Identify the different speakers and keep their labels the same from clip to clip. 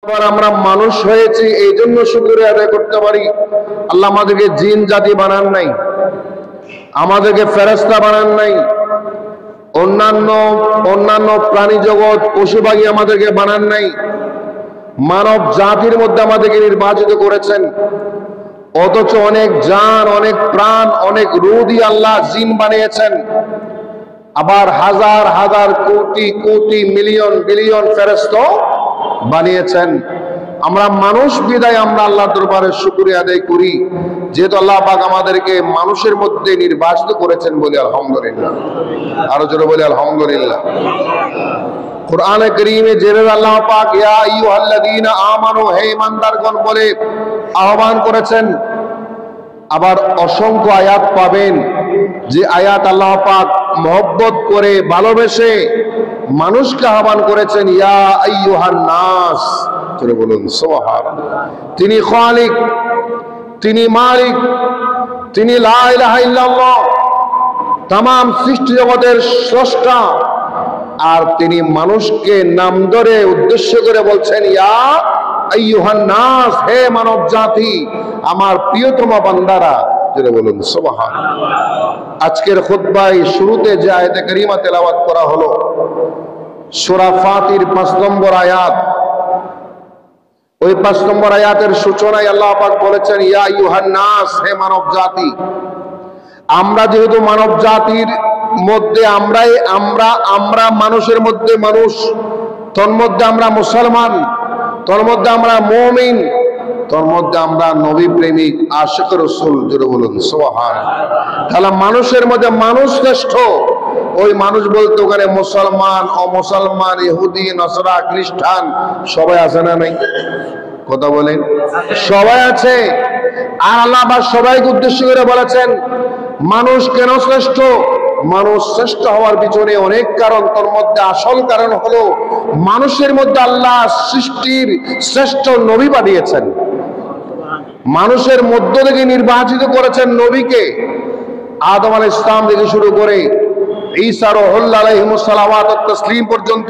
Speaker 1: আমরা মানুষ হয়েছি এই জন্য শুকরিয়া আদায় করতে পারি। আল্লাহ আমাদেরকে জিন জাতি বানান নাই, আমাদেরকে ফেরেশতা বানান নাই, অন্যান্য প্রাণী জগৎ পশু পাখি আমাদেরকে বানান নাই। মানব জাতির মধ্যে আমাদেরকে নির্বাচিত করেছেন। অথচ অনেক জান, অনেক প্রাণ, অনেক রূহ দিয়ে আল্লাহ জিন বানিয়েছেন। আবার হাজার হাজার কোটি কোটি মিলিয়ন বিলিয়ন ফেরেশতা বানিয়েছেন। আমরা মানুষ বিদায় আমরা আল্লাহ দরবারে শুকরিয়া আদায় করি, যেহেতু আল্লাহ পাক আমাদেরকে মানুষের মধ্যে নির্বাচিত করেছেন বলি আলহামদুলিল্লাহ। আরো জোরে বলি আলহামদুলিল্লাহ। কুরআনে কারীমে যেভাবে আল্লাহ পাক ইয়া আইয়ুহাল্লাযীনা আমানু, হে ঈমানদারগণ বলে আহ্বান করেছেন, আবার অসংখ্য আয়াত পাবেন যে আয়াত আল্লাহ পাক মহব্বত করে ভালোবেসে মানুষকে আহ্বান করেছেন ইয়া আইয়ুহান নাস। চলে বলুন সুবহানাল্লাহ। তিনি খালিক, তিনি মালিক, তিনি লা ইলাহা ইল্লাল্লাহ, তামাম সৃষ্টি জগতের স্রষ্টা। আর তিনি মানুষকে নাম ধরে উদ্দেশ্য করে বলছেন ইয়া আইয়ুহান নাস, হে মানব জাতি, আমার প্রিয়তম বান্দারা। যেটা বলুন সুবহানাল্লাহ। আজকের খুতবায় শুরুতে যে আয়াতে কারিমা তেলাওয়াত করা হলো সূরা ফাতির 5 নম্বর আয়াত, ওই 5 নম্বর আয়াতের সূচনায় আল্লাহ পাক বলেছেন ইয়া আইয়ুহান নাস, হে মানব জাতি। আমরা যেহেতু মানব জাতির মধ্যে আমরা মানুষের মধ্যে মানুষ, তোর মধ্যে আমরা মুসলমান, তোর মধ্যে আমরা মুমিন, তোর মধ্যে আমরা নবী প্রেমিক আশিক রাসূল। জোরে বলুন সুবহানাল্লাহ। তাহলে মানুষের মধ্যে মানুষ শ্রেষ্ঠ। ওই মানুষ বলতে ওখানে মুসলমান, অমুসলমান, ইহুদি, নসরা, খ্রিস্টান সবাই আছে না নাই? কথা বলেন, সবাই আছে। আর আল্লাহ সবাইকে উদ্দেশ্য করে বলেছেন মানুষ কেন শ্রেষ্ঠ। মানুষ শ্রেষ্ঠ হওয়ার পিছনে অনেক কারণ, তার মধ্যে আসল কারণ হলো মানুষের মধ্যে আল্লাহ সৃষ্টির শ্রেষ্ঠ নবী পাঠিয়েছেন। মানুষের মধ্য থেকে নির্বাচিত করেছেন নবীকে। আদম আলাইহিস সালাম থেকে শুরু করে ঈসা রুহুল্লাহ আলাইহিমুস সালাওয়াত ওয়াত তাসলিম পর্যন্ত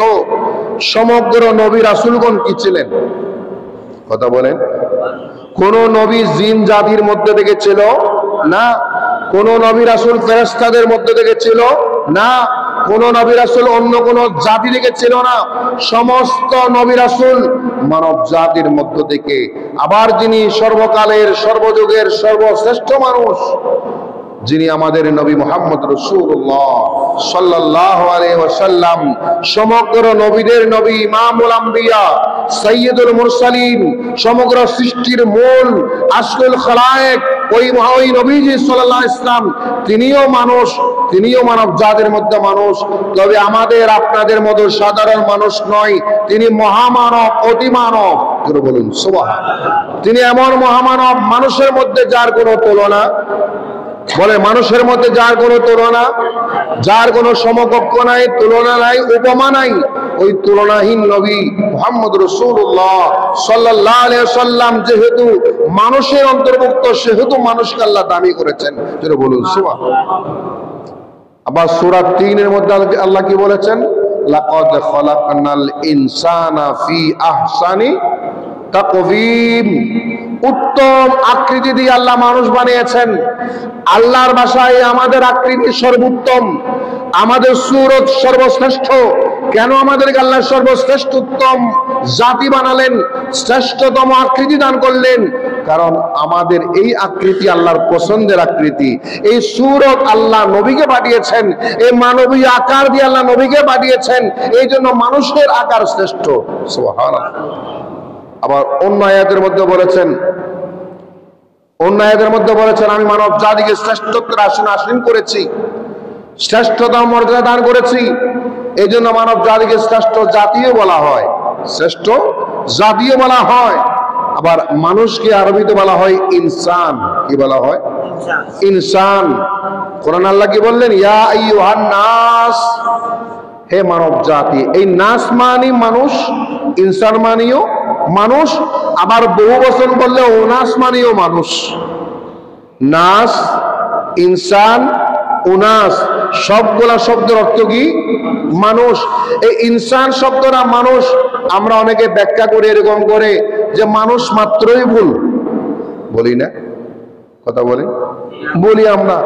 Speaker 1: সমগ্র নবী রাসূলগণ কি ছিলেন? কথা বলেন। কোন নবী জিন জাতির মধ্যে থেকে ছিল না, কোন নবী রাসূল ফেরেশতাদের মধ্যে থেকে ছিল না, কোন নবী রাসূল অন্য কোন জাতি থেকে ছিল না। সমস্ত নবী রাসূল মানব জাতির মধ্য থেকে। আবার যিনি সর্বকালের সর্বযুগের সর্বশ্রেষ্ঠ মানুষ, যিনি আমাদের নবী মুহাম্মদ রাসূলুল্লাহ সাল্লাল্লাহু আলাইহি ওয়াসাল্লাম, সমগ্র নবীদের নবী, ইমামুল আম্বিয়া, সাইয়্যিদুল মুরসালিন, সমগ্র সৃষ্টির মূল, আসলুল খালায়েক, ওই নবীজি সাল্লাল্লাহু আলাইহি ওয়াসাল্লাম, তিনিও মানুষ, তিনিও মানব জাতির মধ্যে মানুষ। তবে আমাদের আপনাদের মতো সাধারণ মানুষ নয়, তিনি মহামানব, অতিমানব। জোরে বলুন সুবহানাল্লাহ। তিনি এমন মহামানব, মানুষের মধ্যে যার কোনো তুলনা, বলে মানুষের মধ্যে যার কোনো তুলনা, যার কোনো সমকক্ষ নাই, তুলনা নাই, উপমা নাই, ওই তুলনাহীন নবী মুহাম্মদ রাসূলুল্লাহ সাল্লাল্লাহু আলাইহি ওয়াসাল্লাম যেহেতু মানুষের অন্তর্ভুক্ত, সেহেতু মানুষকে আল্লাহ দামি করেছেন। যেটা বলুন সুবহানাল্লাহ। আবার সূরা 3 এর মধ্যে আল্লাহ কি বলেছেন? লাকাদ খালাকনাল ইনসানা ফি আহসানি তাকওয়িম। উত্তম আকৃতি দিয়ে আল্লাহ মানুষ বানিয়েছেন। আল্লাহর ভাষায় আমাদের আকৃতি সর্বোত্তম, আমাদের সুরত সর্বশ্রেষ্ঠ। কেন আমাদেরকে আল্লাহ সর্বশ্রেষ্ঠ উত্তম জাতি বানালেন, শ্রেষ্ঠতম আকৃতি দান করলেন? কারণ আমাদের এই আকৃতি আল্লাহর পছন্দের আকৃতি। এই সুরত আল্লাহ নবীকে পাঠিয়েছেন, এই মানবীয় আকার দিয়ে আল্লাহ নবীকে পাঠিয়েছেন, এই জন্য মানুষের আকার শ্রেষ্ঠ। সুবহানাল্লাহ। আবার অন্য আয়াতের মধ্যে বলেছেন আমি মানব জাতিকে শ্রেষ্ঠত্বের আসীন করেছি, শ্রেষ্ঠতম মর্যাদা দান করেছি। এই জন্য মানব জাতিকে শ্রেষ্ঠ জাতীয় বলা হয়, শ্রেষ্ঠ জাতীয় বলা হয়। আবার মানুষকে আরবিতে বলা হয় ইনসান। কি বলা হয়? ইনসান। কোরআন আল্লাহ কি বললেন? ইয়া আইয়ুহান নাস, হে মানব জাতি। এই নাস মানে মানুষ, ইনসান মানেও মানুষ, আবার বহু বচন বললে উনাস মানেও মানুষ। নাস, ইনসান, উনাস সবগুলা শব্দের অর্থ কি? মানুষ। এই ইনসান শব্দটা মানুষ আমরা অনেকে ব্যাখ্যা করি এরকম করে যে মানুষ মাত্রই ভুল, বলি না? কথা বলি? বলি আমরা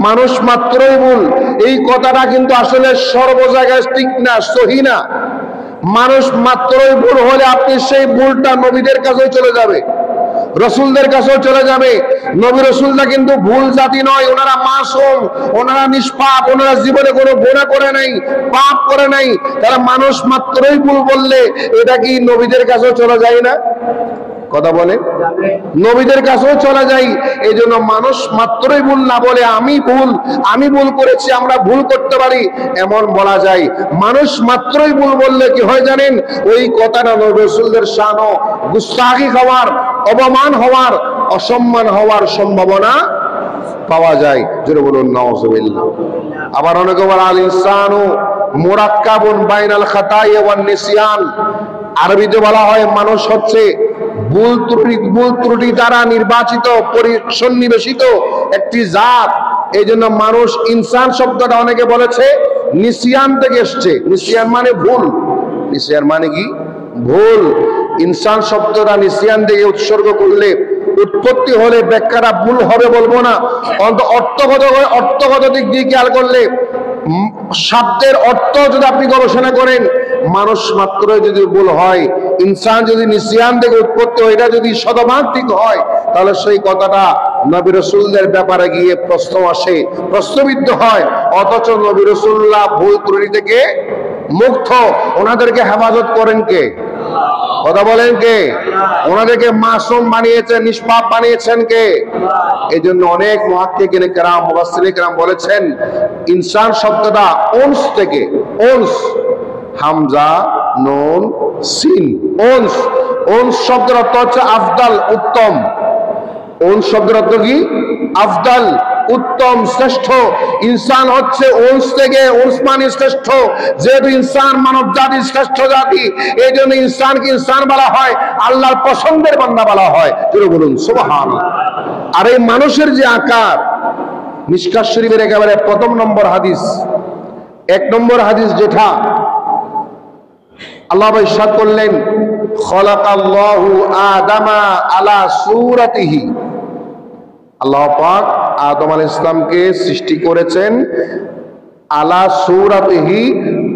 Speaker 1: মানুষ মাত্রই ভুল। এই কথাটা কিন্তু আসলে সর্ব জায়গায় ঠিক না, সহি না। মানুষ মাত্রই ভুল হলে আপনি সেই ভুলটা নবীদের কাছেও চলে যাবে, রসুলদের কাছেও চলে যাবে। নবী রসুলরা কিন্তু ভুল জাতি নয়, ওনারা মাসুম, ওনারা নিষ্পাপ, ওনারা জীবনে কোনো গুনাহ করে নাই, পাপ করে নাই। তারা মানুষ মাত্রই ভুল বললে এটা কি নবীদের কাছেও চলে যায় না? কথা বলে? নবীদের কাছেও চলে যাই। এই জন্য মানুষ মাত্রই ভুল না বলে আমি ভুল করেছি, আমরা ভুল করতে পারি এমন বলা যায়। মানুষ মাত্রই ভুল বললে কি হয় জানেন? ওই কথাটা নবী রাসূলদের শানও গুস্তাখি হওয়ার, অপমান হওয়ার, অসম্মান হওয়ার সম্ভাবনা পাওয়া যায়। জোরে বলুন নাউযুবিল্লাহ। আবার অনেকে বলে আল ইনসানু মুরাক্কাবুন বাইনাল খাতাই ওয়ান নিসিয়ান। আরবিতে বলা হয় মানুষ হচ্ছে ভুল ত্রুটি দ্বারা নির্বাচিত, পরিসন্নিবেশিত একটি জাত। এই জন্য মানুষ, ইনসান শব্দটা অনেকে বলেছে নিসিয়ান থেকে এসছে। নিসিয়ান মানে ভুল। নিসিয়ান মানে কি? ভুল। ইনসান শব্দটা নিসিয়ান থেকে উৎসর্গ করলে, উৎপত্তি হলে ব্যাখ্যাটা ভুল হবে বলবো না, অর্থগত দিক দিয়ে খেয়াল করলে শব্দের অর্থ যদি আপনি গবেষণা করেন, মানুষ মাত্রই যদি ভুল হয়, ইনসান যদি নিসিয়ান থেকে উৎপত্তি হয়, এটা যদি শতভাগ ঠিক হয়, তাহলে সেই কথাটা নবী রাসূলদের ব্যাপারে গিয়ে প্রশ্ন আসে, প্রশ্নবিদ্ধ হয়। অথচ নবী রাসূলুল্লাহ ভুল ত্রুটি থেকে মুক্ত। ওনাদেরকে হেফাজত করেন কে? কথা বলেন কে? ওনাদেরকে মাসুম বানিয়েছেন, নিষ্পাপ বানিয়েছেন কে? এই জন্য অনেক মুহাক্কিকিন কেরাম, মুফাসসিরিন কেরাম বলেছেন ইনসান শব্দটা উনস থেকে, উনস, হামজা নুন সিন, উনস। উনস শব্দের অর্থ হচ্ছে আফদাল, উত্তম। উনস শব্দের অর্থ কি? আফদাল, উত্তম, শ্রেষ্ঠ। ইনসান হচ্ছে উনস থেকে, উনস মানে শ্রেষ্ঠ। যেহেতু ইনসান মানব জাতির শ্রেষ্ঠ জাতি, এই জন্য ইনসানকে ইনসান বলা হয়, আল্লাহর পছন্দের বান্দা বলা হয়। জোরে বলুন সুবহানাল্লাহ। আর এই মানুষের যে আকার, মিশকাত শরীফের একেবারে প্রথম নম্বর হাদিস, 1 নম্বর হাদিস, যেটা আল্লাহ ইরশাদ করলেন খলাকাল্লাহু আদামা আলা সূরাতিহি। আল্লাহ পাক আদম আলাইহিস সালামকে সৃষ্টি করেছেন আলা সূরাতিহি,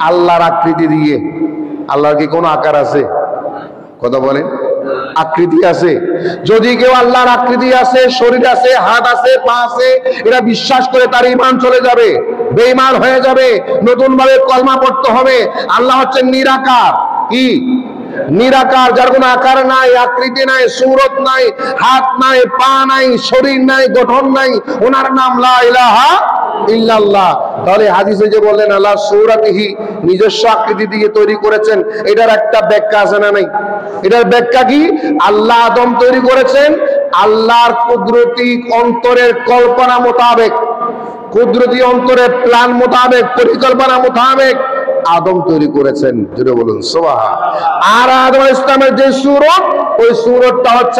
Speaker 1: আল্লাহর আকৃতি দিয়ে। আল্লাহর কি কোনো আকার আছে? কথা বলেন, আকৃতি আছে? যদি কেউ আল্লাহর আকৃতি আছে, শরীর আছে, হাত আছে, পা আছে, এটা বিশ্বাস করে তার ঈমান চলে যাবে, বেঈমান হয়ে যাবে। নতুন ভাবে কলমা পড়তে হবে। আল্লাহ হচ্ছেন নিরাকার। কি? নিরাকার, যার কোনো আকার নাই, আকৃতি নাই, সূরত নাই, হাত নাই, পা নাই, শরীর নাই, গঠন নাই। ওনার নাম লা ইলাহা ইল্লাল্লাহ। তাহলে হাদিসে যে বললেন আল্লাহ সূরাতিহি, নিজস্ব আকৃতি দিয়ে তৈরি করেছেন, এটার একটা ব্যাখ্যা আছে না নাই? এটার ব্যাখ্যা কি? আল্লাহ আদম তৈরি করেছেন আল্লাহর কুদরতি অন্তরের কল্পনা মোতাবেক, কুদরতি অন্তরের প্ল্যান মোতাবেক, পরিকল্পনা মোতাবেক আদম তৈরি করেছেন। জুড়ে বলুন সুবহান। আর আদম আলাইহিস সালামের যে সূরত, ওই সূরতটা হচ্ছে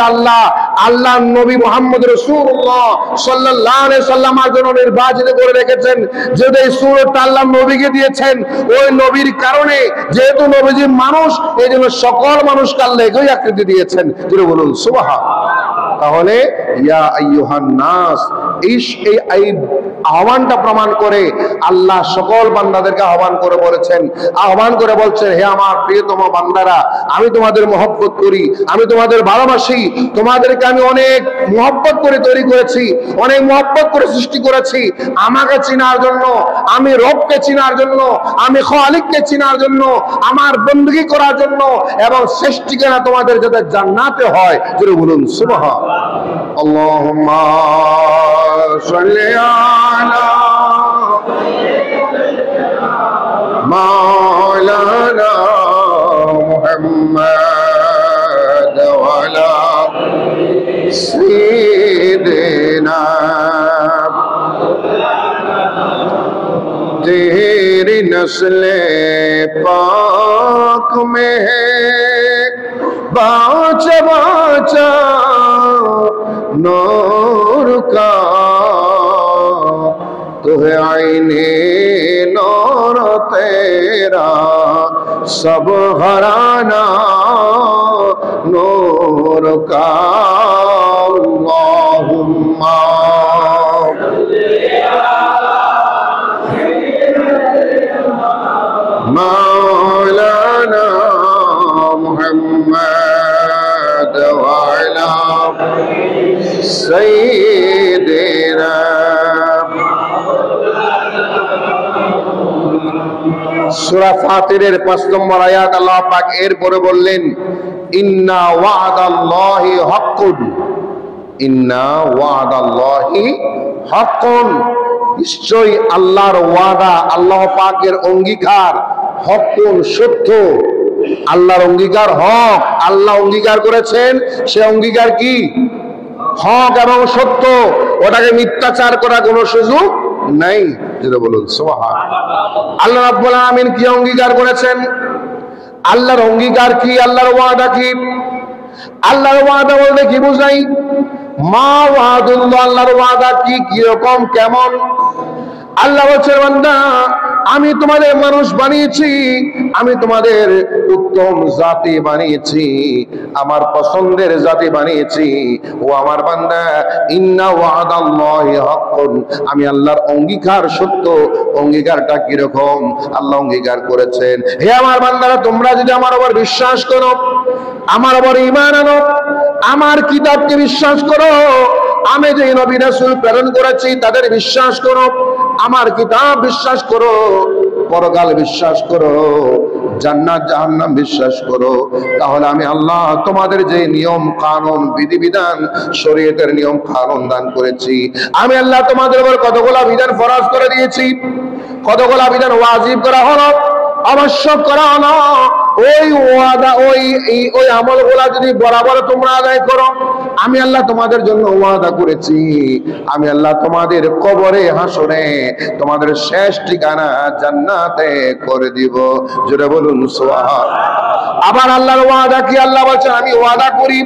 Speaker 1: আল্লাহর নবী মুহাম্মদ রাসূলুল্লাহ সাল্লাল্লাহু আলাইহি সাল্লামের জন্য নির্বাচিত করে রেখেছেন। যেহেতু এই সূরতটা আল্লাহ নবীকে দিয়েছেন, ওই নবীর কারণে, যেহেতু নবীজি মানুষ, এই জন্য সকল মানুষকে আল্লাহ একই আকৃতি দিয়েছেন। জুড়ে বলুন সুবহান। তাহলে ইয়া আইয়ুহান নাস, এই আহ্বানটা প্রমাণ করে আল্লাহ সকল বান্দাদেরকে আহ্বান করে বলেছেন, আহ্বান করে বলছেন, হে আমার প্রিয়তম বান্দারা, আমি তোমাদের মহব্বত করি, আমি তোমাদের ভালোবাসি, তোমাদেরকে আমি অনেক মহব্বত করে তৈরি করেছি, অনেক মহব্বত করে সৃষ্টি করেছি আমাকে চিনার জন্য, আমি রবকে চিনার জন্য, আমি খালিককে চিনার জন্য, আমার বندگی করার জন্য, এবং শেষ ঠিকানা তোমাদের যাতে জান্নাতে হয়। জোরে বলুন সুবহান। আল্লাহুম্মা সাল্লি আলা মাওলানা মুহাম্মাদ ওয়া আলা সাইয়্যিদিনা तेरी नस्ले पाक में है बाचा बाचा नूर का, तो है आईने नूर तेरा सब घराना नूर का अल्लाहुम्मा मौलाना मुहम्मद वाला सय्यिदना। সূরা ফাতিরের ৫ নম্বর আয়াত আল্লাহ পাক এরপরে বললেন ইন্না ওয়াদাল্লাহি হাক্কুন, ইন্না ওয়াদাল্লাহি হাক্কুন, নিশ্চয়ই আল্লাহর ওয়াদা, আল্লাহ পাকের অঙ্গীকার হকুন, সত্য। আল্লাহর অঙ্গীকার হক, আল্লাহ অঙ্গীকার করেছেন, সে অঙ্গীকার কি? হক এবং সত্য, ওটাকে মিথ্যাচার করার কোনো সুযোগ নাই। যেটা বলুন সুবহানাল্লাহ। আল্লাহ রাব্বুল আলামিন কি অঙ্গীকার করেছেন? আল্লাহর অঙ্গীকার কি? আল্লাহর ওয়াদা কি? আল্লাহর ওয়াদা বলতে কি বুঝাই? মা ওয়াদুল্লাহ, আল্লাহর ওয়াদা কি, কিরকম, কেমন? আল্লাহ বলছেন বান্দা আমি তোমাদের মানুষ বানিয়েছি, আমি তোমাদের উত্তম জাতি বানিয়েছি, আমার পছন্দের জাতি বানিয়েছি। ও আমার বান্দা ইন্না ওয়াদাল্লাহি হাক্কুন, আমি আল্লাহর অঙ্গীকার সত্য। অঙ্গীকারটা কিরকম? আল্লাহ অঙ্গীকার করেছেন, হে আমার বান্দারা তোমরা যদি আমার উপর বিশ্বাস করো, আমার উপর ঈমান আনো, আমার কিতাবকে বিশ্বাস করো, আমি যে নবী রাসূল প্রেরণ করেছি তাদের বিশ্বাস করো, আমার কিতাব বিশ্বাস করো, পরকাল বিশ্বাস করো, জান্নাত জাহান্নাম বিশ্বাস করো, তাহলে আমি আল্লাহ তোমাদের যে নিয়ম কানুন বিধিবিধান শরীয়তের নিয়ম কানুন দান করেছি, আমি আল্লাহ তোমাদের উপর কতগুলা বিধান ফরজ করে দিয়েছি, কতগুলা বিধান ওয়াজিব করা হলো, আবশ্যক করা হলো। ওই ওয়াদা ওই আমলগুলা যদি বরাবর তোমরা আদায় করো, আমি আল্লাহ তোমাদের জন্য ওয়াদা করেছি, আমি আল্লাহ তোমাদের কবরে হাসরে তোমাদের শেষ ঠিকানা জান্নাতে করে দিব। জোরে বলুন সুবহানাল্লাহ। আবার আল্লাহর ওয়াদা কি? আল্লাহ বলেন আমি ওয়াদা করি,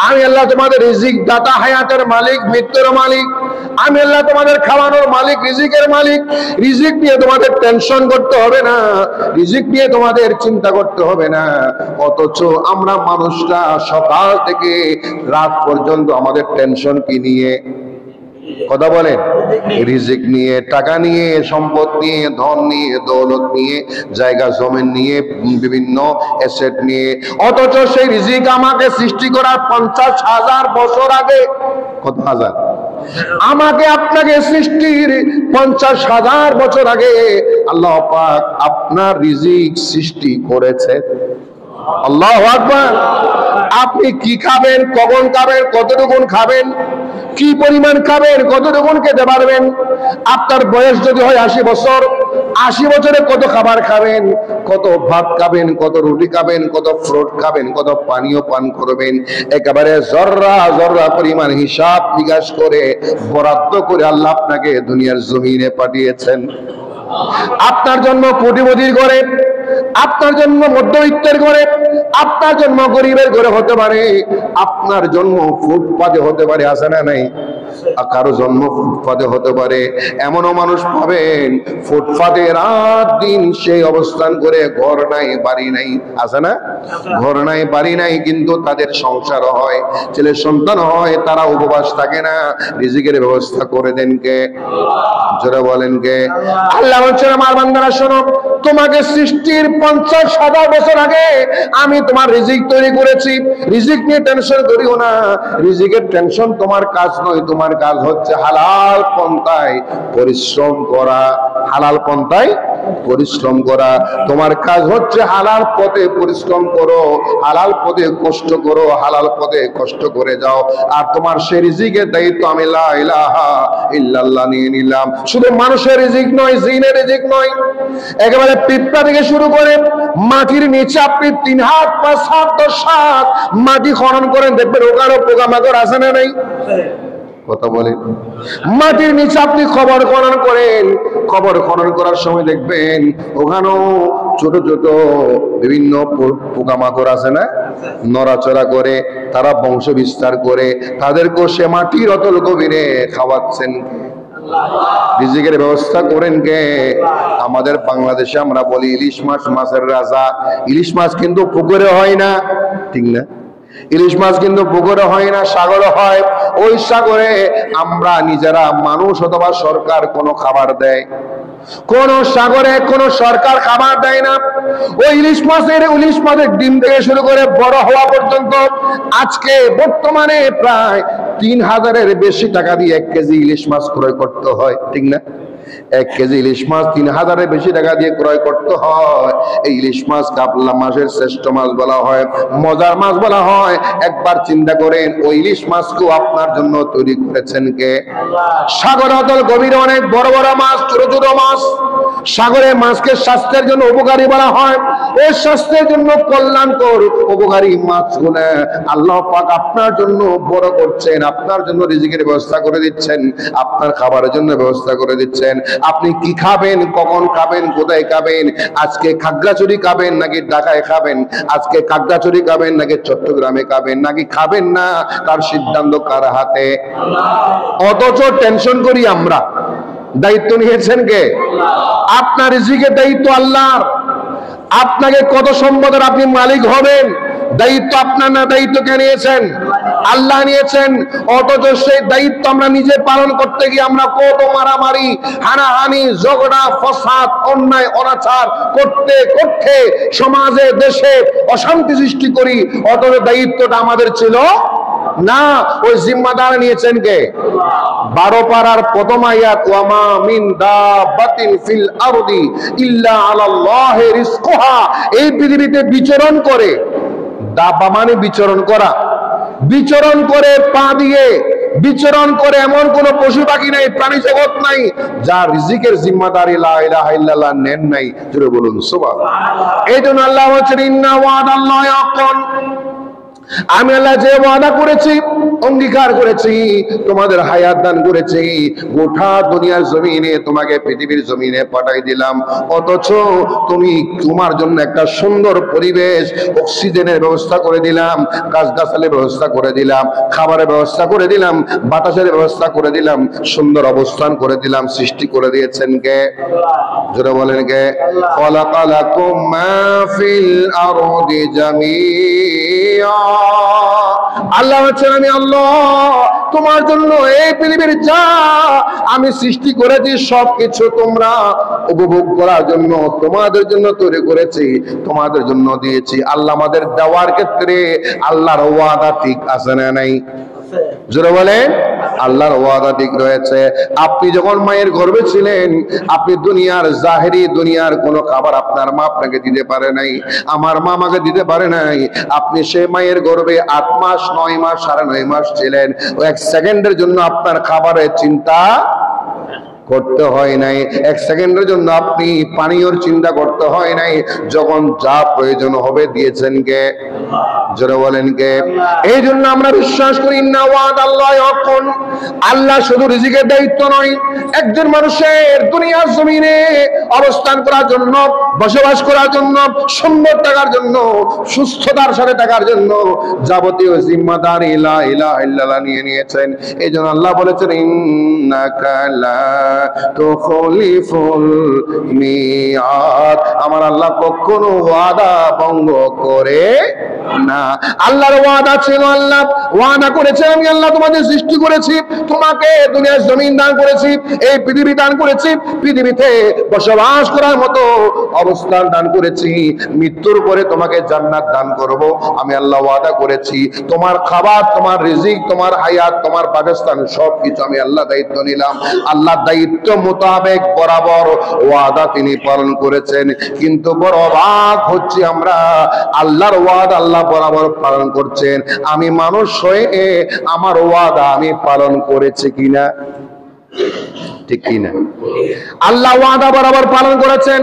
Speaker 1: আমি আল্লাহ তোমাদের রিজিক দাতা, হায়াতের মালিক, মৃত্যুর মালিক, আমি আল্লাহ তোমাদের খাওয়ানোর মালিক, রিজিকের মালিক। রিজিক নিয়ে তোমাদের টেনশন করতে হবে না, রিজিক নিয়ে তোমাদের চিন্তা করতে হবে না। অথচ আমরা মানুষরা সকাল থেকে রাত পর্যন্ত আমাদের টেনশন কি নিয়ে? কথা বলেন, রিজিক নিয়ে, টাকা নিয়ে, সম্পদ নিয়ে, ধন নিয়ে, দৌলত নিয়ে, জায়গা জমিন নিয়ে, বিভিন্ন অ্যাসেট নিয়ে। অথচ সেই রিজিক আমাকে সৃষ্টি করার 50,000 বছর আগে, কত হাজার? আমাকে আপনাকে সৃষ্টির 50,000 বছর আগে আল্লাহ পাক আপনার রিজিক সৃষ্টি করেছে। আল্লাহু আকবার। আপনি কি খাবেন, কখন খাবেন, কতটুকুন খাবেন, কি পরিমাণ খাবেন, কতটুকুন খেতে পারবেন, আপনার বয়স যদি হয় 80 বছর, 80 বছরে কত খাবার খাবেন, কত ভাত খাবেন, কত রুটি খাবেন, কত ফ্রুট খাবেন, কত পানীয় পান করবেন, একেবারে জর্রা জর্রা পরিমাণ হিসাব নিকাশ করে বরাদ্দ করে আল্লাহ আপনাকে দুনিয়ার জমিনে পাঠিয়েছেন। আপনার জন্ম কোটিপতির ঘরে, আপনার জন্ম মধ্যবিত্তের ঘরে, আপনার জন্ম গরিবের ঘরে হতে পারে, আপনার জন্ম ফুটপাতে হতে পারে, আছে না নাই? কারো জন্ম ফুটপাতে হতে পারে। এমনও মানুষ পাবেন ফুটপাতে রাত দিন সেই অবস্থান করে, ঘর নাই বাড়ি নাই, আছে না? ঘর নাই বাড়ি নাই, কিন্তু তাদের সংসার হয়, ছেলে সন্তান হয়, তারা উপবাস থাকে না। রিজিকের ব্যবস্থা করে দেন কে? যারা বলেন কে? আল্লাহ বলছেন আমার বান্দারা শোনো, তোমাকে সৃষ্টির 50,000 বছর আগে আমি তোমার রিজিক তৈরি করেছি। রিজিক নিয়ে টেনশন করিও না, রিজিকের টেনশন তোমার কাজ নয়, তোমার কাজ হচ্ছে হালাল পন্থায় পরিশ্রম করা। হালাল পন্থায় পরিশ্রম করা, তোমার কাজ হচ্ছে হালাল পথে পরিশ্রম করো, হালাল পথে কষ্ট করো, হালাল পথে কষ্ট করে যাও। আর তোমার সেই রিজিকের দায়িত্ব আমি লা ইলাহা ইল্লাল্লাহ নিয়ে নিলাম। শুধু মানুষের রিজিক নয়, জিনের রিজিক নয়, একেবারে পিঁপড়া থেকে শুরু করে মাটির নিচে আপনি 3 হাত 5 হাত 10 হাত মাটি খনন করেন, দেখবেন ওখানেও পোকামাকড় আছে না নাই? কথা বলেন। মাটির নিচে আপনি খবর খনন করেন, খবর খনন করার সময় দেখবেন ওখানেও ছোট ছোট বিভিন্ন পোকামাকড় আছে না, নড়াচড়া করে, তারা বংশ বিস্তার করে, তাদেরকেও সে মাটির অতল গভীরে খাওয়াচ্ছেন। রিজিকের ব্যবস্থা করেন কে? আমাদের বাংলাদেশে আমরা বলি ইলিশ মাছ মাছের রাজা। ইলিশ মাছ কিন্তু পুকুরে হয় না, ঠিক না? ইলিশ মাছ কিন্তু পুকুরে হয় না, সাগরে হয়। ওই সাগরে আমরা নিজেরা মানুষ অথবা সরকার কোনো খাবার দেয়? কোন সাগরে কোন সরকার খাবার দেয় না। ওই ইলিশ মাছের ডিম থেকে শুরু করে বড় হওয়া পর্যন্ত আজকে বর্তমানে প্রায় 3000-এর বেশি টাকা দিয়ে 1 কেজি ইলিশ মাছ ক্রয় করতে হয়, ঠিক না? 1 কেজি ইলিশ মাছ 3000-এর বেশি টাকা দিয়ে ক্রয় করতে হয়। এই ইলিশ মাছ কাতলা মাছের শ্রেষ্ঠ মাছ বলা হয়, মজার মাছ বলা হয়। একবার চিন্তা করেন, ওই ইলিশ মাছকেও আপনার জন্য তৈরি করেছেন কে? সাগর অতল গভীরে অনেক বড় বড় মাছ, ছোট ছোট মাছ। সাগরের মাছকে স্বাস্থ্যের জন্য উপকারী বলা হয়। এই স্বাস্থ্যের জন্য কল্যাণকর উপকারী মাছগুলো আল্লাহ পাক আপনার জন্য বড় করছেন, আপনার জন্য রিজিকের ব্যবস্থা করে দিচ্ছেন, আপনার খাবারের জন্য ব্যবস্থা করে দিচ্ছেন। আপনি কি খাবেন, কখন খাবেন, কোথায় খাবেন? আজকে খাগড়াছড়ি খাবেন নাকি ঢাকায় খাবেন? আজকে খাগড়াছড়ি খাবেন নাকি চট্টগ্রামে খাবেন, নাকি খাবেন না, তার সিদ্ধান্ত কার হাতে? অথচ টেনশন করি আমরা। দায়িত্ব নিয়েছেন কে? আপনার রিজিকের দায়িত্ব আল্লাহর। আপনাকে কত সম্পদের আপনি মালিক হবেন, দায়িত্ব আপনার না? দায়িত্ব কে নিয়েছেন? আল্লাহ নিয়েছেন। অথচ সেই দায়িত্ব আমরা নিজে পালন করতে গিয়ে আমরা কত মারামারি, হানাহানি, ঝগড়া, ফসাদ, অন্যায় অনাচার করতে করতে সমাজে দেশে অশান্তি সৃষ্টি করি। অথচ দায়িত্বটা আমাদের ছিল না। ওই জিম্মাদার নিয়েছেন কে? 12 পারার প্রথম আয়াত, ওয়ামা মিন দাবাতিন ফিল আরদি ইল্লা আলাল্লাহি রিজকুহা। এই পৃথিবীতে বিচরণ করে, দাবা মানে বিচরণ করা, বিচরণ করে পা দিয়ে বিচরণ করে এমন কোন পশু পাখি নাই, প্রাণী জগৎ নাই যার রিজিকের জিম্মাদারি লা ইলাহা ইল্লাল্লাহ নেন নাই। জোরে বলুন সুবহানাল্লাহ। এই জন্য আল্লাহ বলেন, ইন্না ওয়াদাল্লাহি হাক্কুন। আমি আল্লাহ যে ওয়াদা করেছি, অঙ্গীকার করেছি, তোমাদের হায়াত দান করেছি, গোটা দুনিয়ার জমিনে তোমাকে পৃথিবীর জমিনে পাঠাই দিলাম। অথচ তুমি তোমার জন্য একটা সুন্দর পরিবেশ, অক্সিজেনের ব্যবস্থা করে দিলাম, গাছগাছালির ব্যবস্থা করে দিলাম, খাবারের ব্যবস্থা করে দিলাম, বাতাসের ব্যবস্থা করে দিলাম, সুন্দর অবস্থান করে দিলাম। সৃষ্টি করে দিয়েছেন কে? জোরে বলেন কে? খালাকালাকুম মা ফিল আরদি জামিআ। আল্লাহ হচ্ছেন আমি আল্লাহ, তোমার জন্য এই পৃথিবীর যা আমি সৃষ্টি করেছি সবকিছু তোমরা উপভোগ করার জন্য, তোমাদের জন্য তৈরি করেছি, তোমাদের জন্য দিয়েছি। আল্লাহ আমাদের দেওয়ার ক্ষেত্রে আল্লাহর ওয়াদা ঠিক আছে না নাই? জোরে বলেন, আল্লাহর ওয়াদা ঠিক রয়েছে। আপনি যখন মায়ের গর্ভে ছিলেন, আপনি দুনিয়ার জাহেরি দুনিয়ার কোনো খাবার আপনার মা আপনাকে দিতে পারে নাই, আমার মা আমাকে দিতে পারে নাই। আপনি সে মায়ের গর্ভে 8 মাস 9 মাস 9.5 মাস ছিলেন। ও 1 সেকেন্ডের জন্য আপনার খাবারের চিন্তা করতে হয় নাই, 1 সেকেন্ডের জন্য আপনি পানীয়র চিন্তা করতে হয় নাই। যখন যা প্রয়োজন হবে দিয়েছেন কে? জোরে বলেন কে? এই জন্য আমরা বিশ্বাস করি ইন্না ওয়াদাল্লাহি হাক্কুন। আল্লাহ শুধু রিজিকের দায়িত্ব নয়, একজন মানুষের দুনিয়ার জমিনে অবস্থান করার জন্য, বসবাস করার জন্য, সুন্দর থাকার জন্য, সুস্থতার সাথে থাকার জন্য যাবতীয় জিম্মাদারি লা ইলাহা ইল্লাল্লাহ নিয়ে নিয়েছেন। এই জন্য আল্লাহ বলেছেন, ইন্নাকা লা তুখলিফুল মিআদ। আমার আল্লাহ কখনো ওয়াদা ভঙ্গ করে না। আল্লাহর ওয়াদা ছিল, আল্লাহ ওয়াদা করেছে আমি আল্লাহ তোমাদের সৃষ্টি করেছি, তোমাকে দুনিয়ার জমিন দান করেছি, এই পৃথিবী দান করেছি, পৃথিবীতে বসবাস করার মতো অবস্থান দান করেছি, মৃত্যুর পরে তোমাকে জান্নাত দান করব। আমি আল্লাহ ওয়াদা করেছি, তোমার খাবার, তোমার রিজিক, তোমার হায়াত, তোমার বাসস্থান সবকিছু আমি আল্লাহ দায়িত্ব নিলাম। আল্লাহ দায়িত্ব মোতাবেক বরাবর ওয়াদা তিনি পালন করেছেন। কিন্তু বড় অবাক হচ্ছি আমরা, আল্লাহর ওয়াদা আল্লাহ বরাবর পালন করছেন, আমি মানুষ হয়ে আমার ওয়াদা আমি পালন করেছি কিনা? ঠিক কিনা? আল্লাহ ওয়াদা বরাবর পালন করেছেন।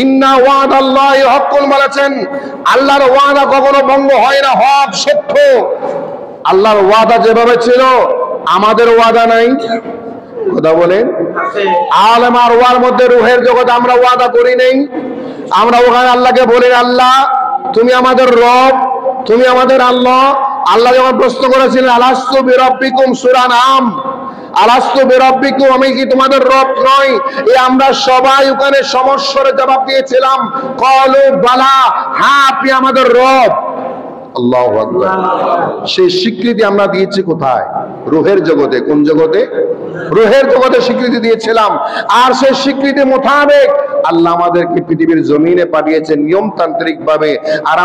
Speaker 1: ইন্না ওয়াদাল্লাহি হাক্কুন বলেছেন। আল্লাহর ওয়াদা কখনো ভঙ্গ হয় না, হক সত্য। আল্লাহর ওয়াদা যেভাবে ছিল আমাদের ওয়াদা নাই। কথা বলেন, আলেম আর ওয়ার মধ্যে রুহের জগৎ আমরা ওয়াদা করি নাই। আমরা ওখানে আল্লাহকে বলি, আল্লাহ তুমি আমাদের রব, তুমি আমাদের আল্লাহ। আল্লাহ যখন প্রশ্ন করেছিলেন আলাস্তু বিরাব্বিকুম, সূরা নাম, আলাস্তু বিরাব্বিকুম, আমি কি তোমাদের রব নই? আমরা সবাই ওখানে সমস্বরে জবাব দিয়েছিলাম, ক্বালু বালা, হ্যাঁ আপনি আমাদের রব। আল্লাহু আকবার। সেই স্বীকৃতি আমরা দিয়েছি কোথায়? রূহের জগতে। কোন জগতে? রূহের জগতে স্বীকৃতি দিয়েছিলাম। আর সেই স্বীকৃতি মোতাবেক আল্লাহ আমাদেরকে পৃথিবীর জমিনে পাঠিয়েছেন নিয়মতান্ত্রিক ভাবে। আর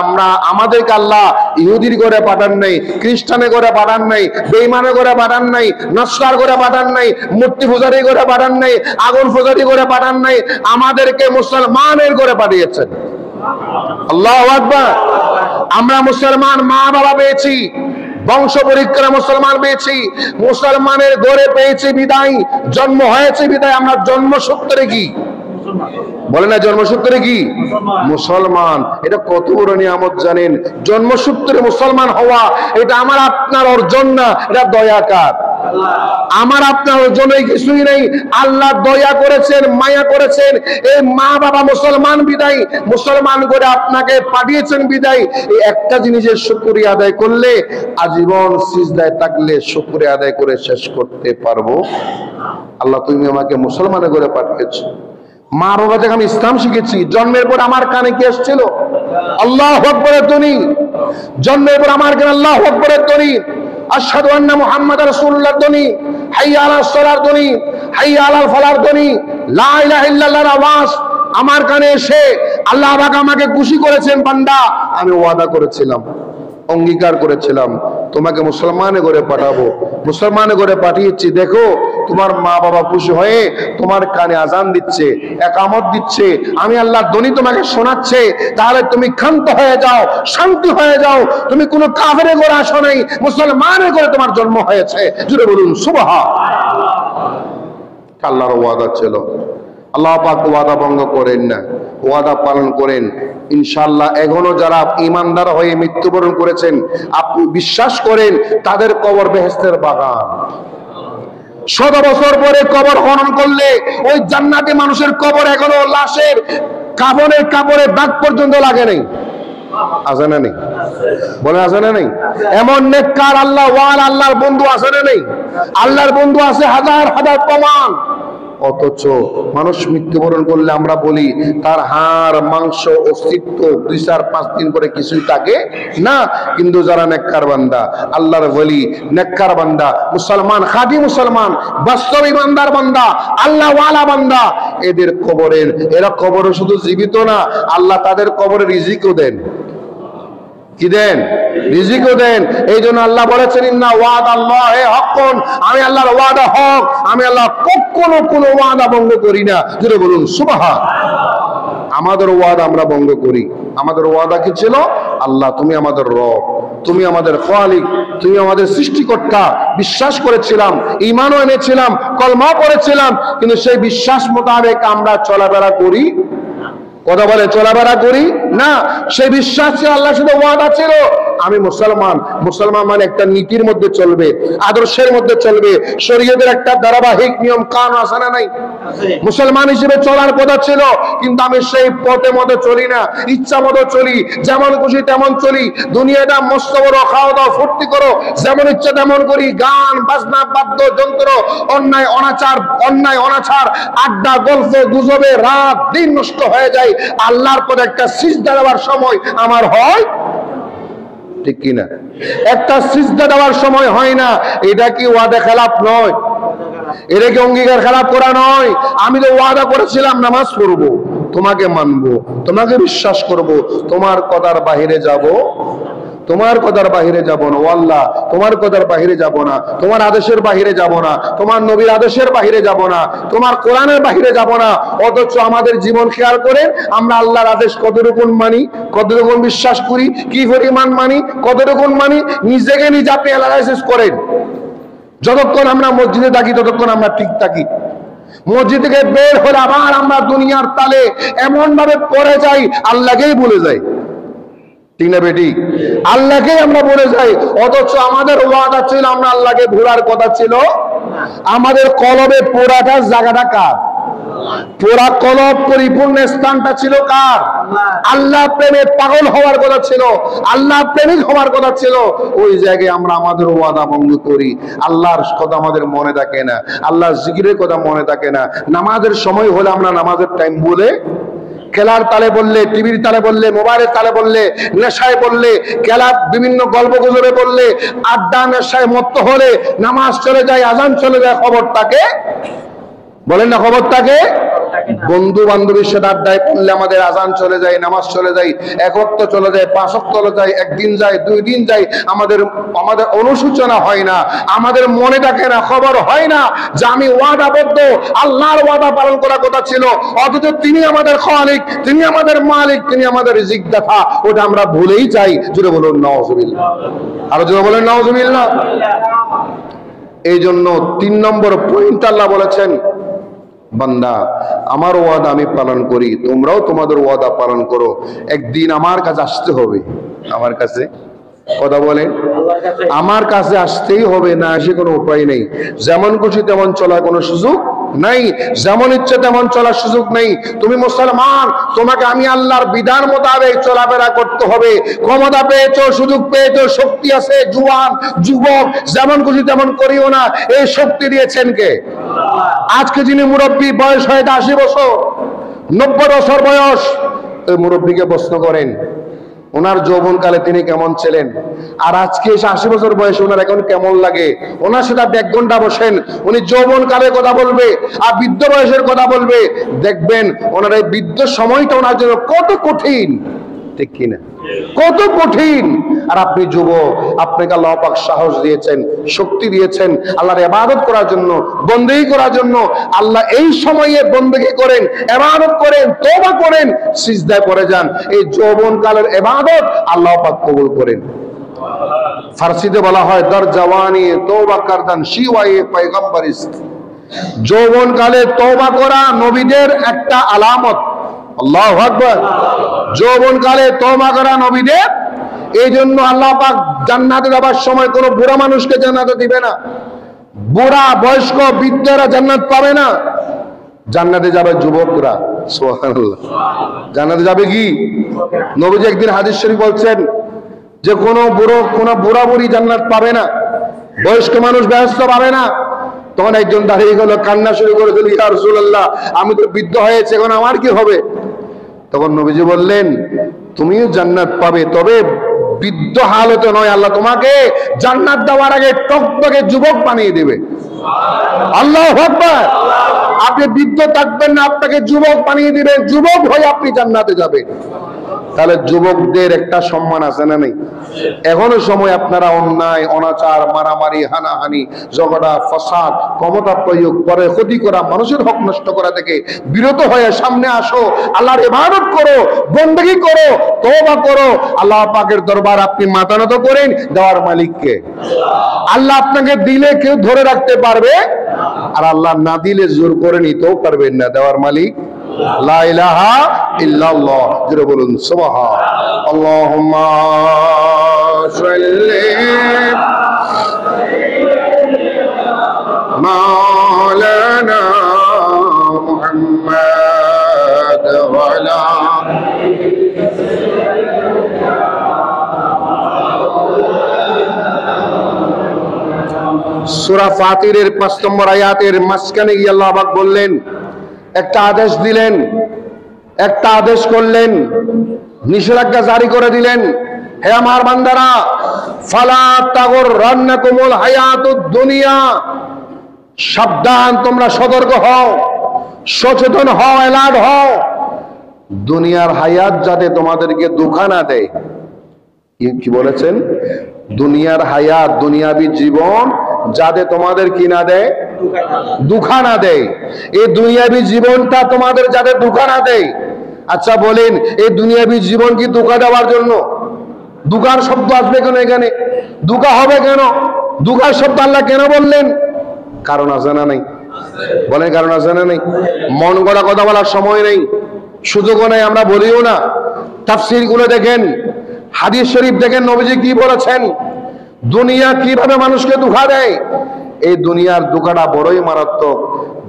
Speaker 1: আমাদেরকে আল্লাহ ইহুদির করে পাঠান নাই, খ্রিস্টানে করে পাঠান নাই, বেঈমানে করে পাঠান নাই, নস্কার করে পাঠান নাই, মূর্তি পূজারি করে পাঠান নাই, আগুন পূজারি করে পাঠান নাই, আমাদেরকে মুসলমানের করে পাঠিয়েছেন। আল্লাহু আকবার। আমরা মুসলমান মা বাবা পেয়েছি, বংশ পরিক্রমা মুসলমান পেয়েছি, মুসলমানের ঘরে পেয়েছি বিদায়, জন্ম হয়েছে বিদায়। আমরা জন্মসূত্রে কি বলে না? জন্মসূত্রে কি মুসলমান। এটা কত বড় নিয়ামত জানেন? জন্মসূত্রে মুসলমান হওয়া এটা আমার আপনার অর্জন না, এটা দয়াকার। আমার আপনার অর্জনে কিছুই নেই, আল্লাহ দয়া করেছেন, মায়া করেছেন। এই মা বাবা মুসলমান বিদায়, মুসলমান করে আপনাকে পাঠিয়েছেন বিদায়। এই একটা জিনিসের শুকরিয়া আদায় করলে, আজীবন সিজদায় থাকলে শুকরিয়া আদায় করে শেষ করতে পারবো। আল্লাহ তুমি আমাকে মুসলমানে করে পাঠিয়েছো। মা বাবা থেকে আমি ইসলাম শিখেছি। জন্মের পর আমার কানে কি এসেছিল? আল্লাহু আকবারের ধ্বনি। জন্মের পর আমার কানে আল্লাহু আকবারের ধ্বনি, আশহাদু আন্না মুহাম্মাদার রাসূলুল্লাহর ধ্বনি, হাইয়া আলাস সালার ধ্বনি, হাইয়া আলাল ফালার ধ্বনি, লা ইলাহা ইল্লাল্লাহর আওয়াজ আমার কানে এসে আল্লাহ পাক আমাকে খুশি করেছেন। বান্দা, আমি ওয়াদা করেছিলাম, অঙ্গীকার করেছিলাম, তোমাকে মুসলমানে করে পাঠাবো, মুসলমানে করে পাঠিয়েছি। দেখো তোমার মা বাবা খুশি হয়ে তোমার কানে আজান দিচ্ছে, একামত দিচ্ছে, আমি আল্লাহর ধ্বনি তোমাকে শোনাচ্ছে। তাহলে তুমি ক্ষান্ত হয়ে যাও, শান্তি হয়ে যাও। তুমি কোনো কাফেরে করে আসো নাই, মুসলমানে করে তোমার জন্ম হয়েছে। জুড়ে বলুন সুবহান। আল্লাহর ওয়াদা ছিল। আল্লাহ পাক ওয়াদা ভঙ্গ করেন না, ওয়াদা পালন করেন ইনশাআল্লাহ। এখনো যারা ঈমানদার হয়ে মৃত্যুবরণ করেছেন, আপনি বিশ্বাস করেন তাদের কবর বেহেশতের বাগান। 100 বছর পরে কবর খনন করলে ওই জান্নাতি মানুষের কবর এখনো লাশের কাপড়ের দাগ পর্যন্ত লাগে নাই। আছে না নেই? বলে আছে না নেই? এমন নেককার আল্লাহ ওয়াল আল্লাহর বন্ধু আছে না নেই? আল্লাহর বন্ধু আছে হাজার হাজার প্রমাণ। অথচ মানুষ মৃত্যুবরণ করলে আমরা বলি তার হাড় মাংস অস্তিত্ব 2-4-5 দিন পরে কিছুই থাকে না। কিন্তু যারা নেককার বান্দা, আল্লাহর ওলি, নেককার বান্দা, মুসলমান, খাঁটি মুসলমান, বাস্তব ইমানদার বান্দা, আল্লাহ ওয়ালা বান্দা, এদের কবরের, এরা কবরে শুধু জীবিত না, আল্লাহ তাদের কবরে রিজিকও দেন। কি দেন? রিজিকও দেন। এই জন্য আল্লাহ বলেছেন ইন্না ওয়াদাল্লাহি হাক্কুন, আমি আল্লাহর ওয়াদা হক, আমি আল্লাহ কখনো কোনো ওয়াদা ভঙ্গ করি না। জোরে বলুন সুবহান। আমাদের ওয়াদা আমরা ভঙ্গ করি। আমাদের ওয়াদা কি ছিল? আল্লাহ তুমি আমাদের রব, তুমি আমাদের খালিক, তুমি আমাদের সৃষ্টিকর্তা। বিশ্বাস করেছিলাম, ঈমানও এনেছিলাম, কলমাও পড়েছিলাম, কিন্তু সেই বিশ্বাস মোতাবেক আমরা চলাফেরা করি। কথা বলে চলাফেরা করি না। সেই বিশ্বাস ছিল, আল্লাহ শুধু ওয়াদা ছিল আমি মুসলমান। মুসলমান মানে একটা নীতির মধ্যে চলবে, আদর্শের মধ্যে চলবে, শরীয়তের একটা ধারাবাহিক নিয়ম কানুন আছে না নাই? মুসলমান হিসেবে চলার কথা ছিল, কিন্তু আমি সেই পথে মতো চলি না, ইচ্ছা মতো চলি, যেমন খুশি তেমন চলি। দুনিয়াটা মস্ত বড়, খাওয়া দাওয়া ফুর্তি করো, যেমন ইচ্ছা তেমন করি, গান বাজনা বাদ্য যন্ত্র, অন্যায় অনাচার, আড্ডা গল্প গুজবে রাত দিন নষ্ট হয়ে যায়। আল্লাহর পথে একটা সিজদা দেওয়ার সময় আমার হয়, ঠিক কিনা? একটা সিজদা দেওয়ার সময় হয় না। এটা কি ওয়াদা খেলাপ নয়? এটা কি অঙ্গীকার খেলাপ করা নয়? আমি তো ওয়াদা করেছিলাম নামাজ পড়বো, তোমাকে মানবো, তোমাকে বিশ্বাস করব, তোমার কথার বাহিরে যাব, তোমার কথার বাহিরে যাব না। ও আল্লাহ, তোমার কথার বাহিরে যাব না, তোমার আদেশের বাহিরে যাব না, তোমার নবীর আদেশের বাহিরে যাব না, তোমার কোরআনের বাহিরে যাব না। অথচ আমাদের জীবন খেয়াল করে আমরা আল্লাহর আদেশ কতটুকু মানি, কতটুকু বিশ্বাস করি, কি পরিমাণ মানি, কতটুকু মানি, নিজেকে নিজে আপনি অ্যানালাইসিস করেন। যতক্ষণ আমরা মসজিদে থাকি ততক্ষণ আমরা ঠিক থাকি। মসজিদ থেকে বের হলে আবার আমরা দুনিয়ার তালে এমন ভাবে পড়ে যাই, আল্লাহকেই ভুলে যাই। ঠিক না বেটি? আল্লাহকেই আমরা বলে যাই। অথচ আমাদের ওয়াদা ছিল, আমরা আল্লাহকে ভুলার কথা ছিল। আমাদের কলবে পোড়াটার জায়গাটা কার? পুরা কলব পরিপূর্ণ স্থানটা ছিল কার? আল্লাহ প্রেমে পাগল হওয়ার কথা ছিল, আল্লাহ প্রেমিক হওয়ার কথা ছিল। ওই জায়গায় আমরা আমাদের ওয়াদা ভঙ্গ করি, আল্লাহর কথা আমাদের মনে থাকে না, আল্লাহর জিকিরের কথা মনে থাকে না। নামাজের সময় হলে আমরা নামাজের টাইম বলে খেলার তালে বললে, টিভির তালে বললে, মোবাইলের তালে বললে, নেশায় বললে, খেলা বিভিন্ন গল্প গুজবে বললে, আড্ডা নেশায় মত্ত হলে নামাজ চলে যায়, আজান চলে যায়, খবরটাকে বলেন না, খবরটাকে বন্ধু বান্ধবীর সাথে আড্ডায় পড়লে আমাদের আজান চলে যায়, নামাজ চলে যায়, এক ওয়াক্ত চলে যায়, 5 ওয়াক্ত চলে যায়, একদিন যায়, 2 দিন যায়, আমাদের অনুসূচনা হয় না, আমাদের মনে থাকে না, খবর হয় না যে আমি ওয়াদাবদ্ধ, আল্লাহর ওয়াদা পালন করার কথা ছিল, অথচ তিনি আমাদের খালিক, তিনি আমাদের মালিক, তিনি আমাদের রিজিক দাতা, ওটা আমরা ভুলেই যাই। জোরে বলুন নাউজুবিল্লাহ, আরো জোরে বলেন নাউজুবিল্লাহ। এই জন্য 3 নম্বর পয়েন্ট আল্লাহ বলেছেন, বান্দা আমার ওয়াদা আমি পালন করি, তোমরাও তোমাদের ওয়াদা পালন করো। একদিন আমার কাছে আসতে হবে, আমার কাছে কথা বলেন, আমার কাছে আসতেই হবে, না আসে কোনো উপায় নেই। যেমন খুশি তেমন চলার কোনো সুযোগ নাই, যেমন ইচ্ছে তেমন চলার সুযোগ নেই। তুমি মুসলমান, তোমাকে আমি আল্লাহর বিধান মোতাবেক চলাফেরা করতে হবে। ক্ষমতা পেয়েছো, সুযোগ পেয়েছো, শক্তি আছে, জুয়ান যুবক, যেমন খুশি তেমন করিও না। এই শক্তি দিয়েছেন কে? আজকে যিনি মুরব্বী, বয়স হয়তো 80 বছর, 90 বছর বয়স, ওই মুরব্বীকে প্রশ্ন করেন ওনার যৌবনকালে তিনি কেমন ছিলেন, আর আজকে এসে 80 বছর বয়সে ওনার এখন কেমন লাগে। ওনার সাথে 1 ঘন্টা বসেন, উনি যৌবনকালের কথা বলবে আর বৃদ্ধ বয়সের কথা বলবে, দেখবেন ওনার এই বৃদ্ধ সময়টা ওনার জন্য কত কঠিন, ঠিক কিনা? কত কঠিন। আর আপনি যুবক, আপনাকে আল্লাহ পাক সাহস দিয়েছেন, শক্তি দিয়েছেন আল্লাহর ইবাদত করার জন্য, বন্দেগী করার জন্য। আল্লাহ এই সময়ে বন্দেগী করেন, ইবাদত করেন, তওবা করেন, সিজদায় পড়ে যান। এই যৌবনকালের ইবাদত আল্লাহ পাক কবুল করেন। ফারসিতে বলা হয় দর জওয়ানি তওবা করদান শিওয়ায়ে পয়গম্বরিস্ত। যৌবনকালে তওবা করা নবীদের একটা আলামত। আল্লাহু আকবার। যৌবনকালে তওবা করা নবীদের, এই জন্য আল্লাহ পাক জান্নাতে যাবার সময় কোনো বুড়া মানুষকে জান্নাতে দিবে না, বুড়া বয়স্ক বৃদ্ধরা জান্নাত পাবে না, জান্নাতে যাবে যুবকরা। সুবহানাল্লাহ। জান্নাতে যাবে কি? নবীজি একদিন হাদিস শরীফ বলছেন যে কোনো বুড়া বুড়ি জান্নাত পাবে না, বয়স্ক মানুষ বেহেশত পাবে না। তখন একজন দাঁড়িয়ে গেল, কান্না শুরু করে দিল, ইয়া রাসূলুল্লাহ আমি তো বৃদ্ধ হয়েছে, এখন আমার কি হবে? তখন নবীজি বললেন তুমিও জান্নাত পাবে, তবে বৃদ্ধ হালতে নয়, আল্লাহ তোমাকে জান্নাত দেওয়ার আগে টকটকে যুবক বানিয়ে দেবে। আল্লাহু আকবার। আপনি বৃদ্ধ থাকবেন না, আপনাকে যুবক বানিয়ে দিবেন, যুবক হয়ে আপনি জান্নাতে যাবেন। তাহলে যুবকদের একটা সম্মান আছে না নেই? এখনো সময় আপনারা অন্যায়, অনাচার, মারামারি, হানাহানি, ঝগড়া, ফাসাদ, ক্ষমতা প্রয়োগ করে ক্ষতি করা, মানুষের হক নষ্ট করা থেকে বিরত হয়ে সামনে আসো, আল্লাহর ইবাদত করো, বন্দেগী করো, তওবা করো। আল্লাহ পাকের দরবার আপনি মাথা নত করেন, দেওয়ার মালিককে। আল্লাহ আপনাকে দিলে কেউ ধরে রাখতে পারবে, আর আল্লাহ না দিলে জোর করে নিতেও পারবেন না, দেওয়ার মালিক লা ইলাহা ইল্লাল্লাহ। জোরে বলুন সুবহান। আল্লাহুম্মা সাল্লি মাওলানা মুহাম্মাদ ওয়া আলা সূরা ফাতিরের 5 নম্বর আয়াতের মাঝখানে গিয়ে আল্লাহ পাক বললেন, একটা আদেশ দিলেন, একটা আদেশ করলেন, নিষেধাজ্ঞা জারি করে দিলেন, হে আমার বান্দারা, ফালা তাগুররান্নাকুমুল হায়াতুদ দুনিয়া, সাবধান, তোমরা সতর্ক হও, সচেতন হও, অ্যালার্ট হও, দুনিয়ার হায়াত যাতে তোমাদেরকে ধোঁকা না দেয়। কি বলেছেন? দুনিয়ার হায়াত, দুনিয়াবী জীবন যাতে তোমাদের কি না দেয়, ধোঁকা না দেয়। এই দুনিয়াবী জীবনটা তোমাদের যাতে ধোঁকা না দেয়। আচ্ছা বলেন, এই দুনিয়াবী জীবন কি ধোঁকা দেওয়ার জন্য? ধোঁকার শব্দ আসবে কেন এখানে? ধোঁকা হবে কেন? ধোঁকার শব্দ আল্লাহ কেন বললেন? কারণ আছে না নাই? বলেন কারণ আছে না নাই? মন গড়া কথা বলার সময় নেই, সুযোগও নেই, আমরা বলিও না। তাফসীর গুলো দেখেন, হাদিস শরীফ দেখেন, নবীজি কি বলেছেন, দুনিয়া কিভাবে মানুষকে ধোঁকা দেয়। এই দুনিয়ার ধোঁকাটা বড়ই মারাত্মক।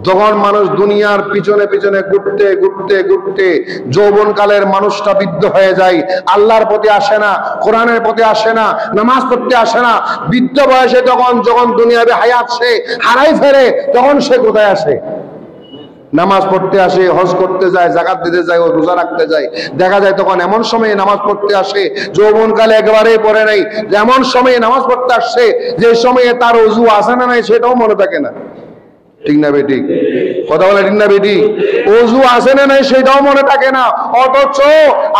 Speaker 1: যখন মানুষ দুনিয়ার পিছনে পিছনে ঘুরতে ঘুরতে ঘুরতে যৌবনকালের মানুষটা বৃদ্ধ হয়ে যায়, আল্লাহর প্রতি আসে না, কোরআনের প্রতি আসে না, নামাজ পড়তে আসে না। বৃদ্ধ বয়সে যখন দুনিয়াবি হায়াত সে হারাই ফেরে, তখন সে কোথায় আসে? নামাজ পড়তে আসে, হজ করতে যায়, যাকাত দিতে যায়, ও রোজা রাখতে যায়। দেখা যায় তখন এমন সময়ে নামাজ পড়তে আসে যৌবনকালে একেবারেই পড়ে নাই, এমন সময়ে নামাজ পড়তে আসছে যে সময়ে তার ওযু আছে না নাই সেটাও মনে থাকে না। ঠিক না বেটি? কথা বলে ঠিক না বেটি? ওযু আছে না নাই সেটাও মনে থাকে না। অথচ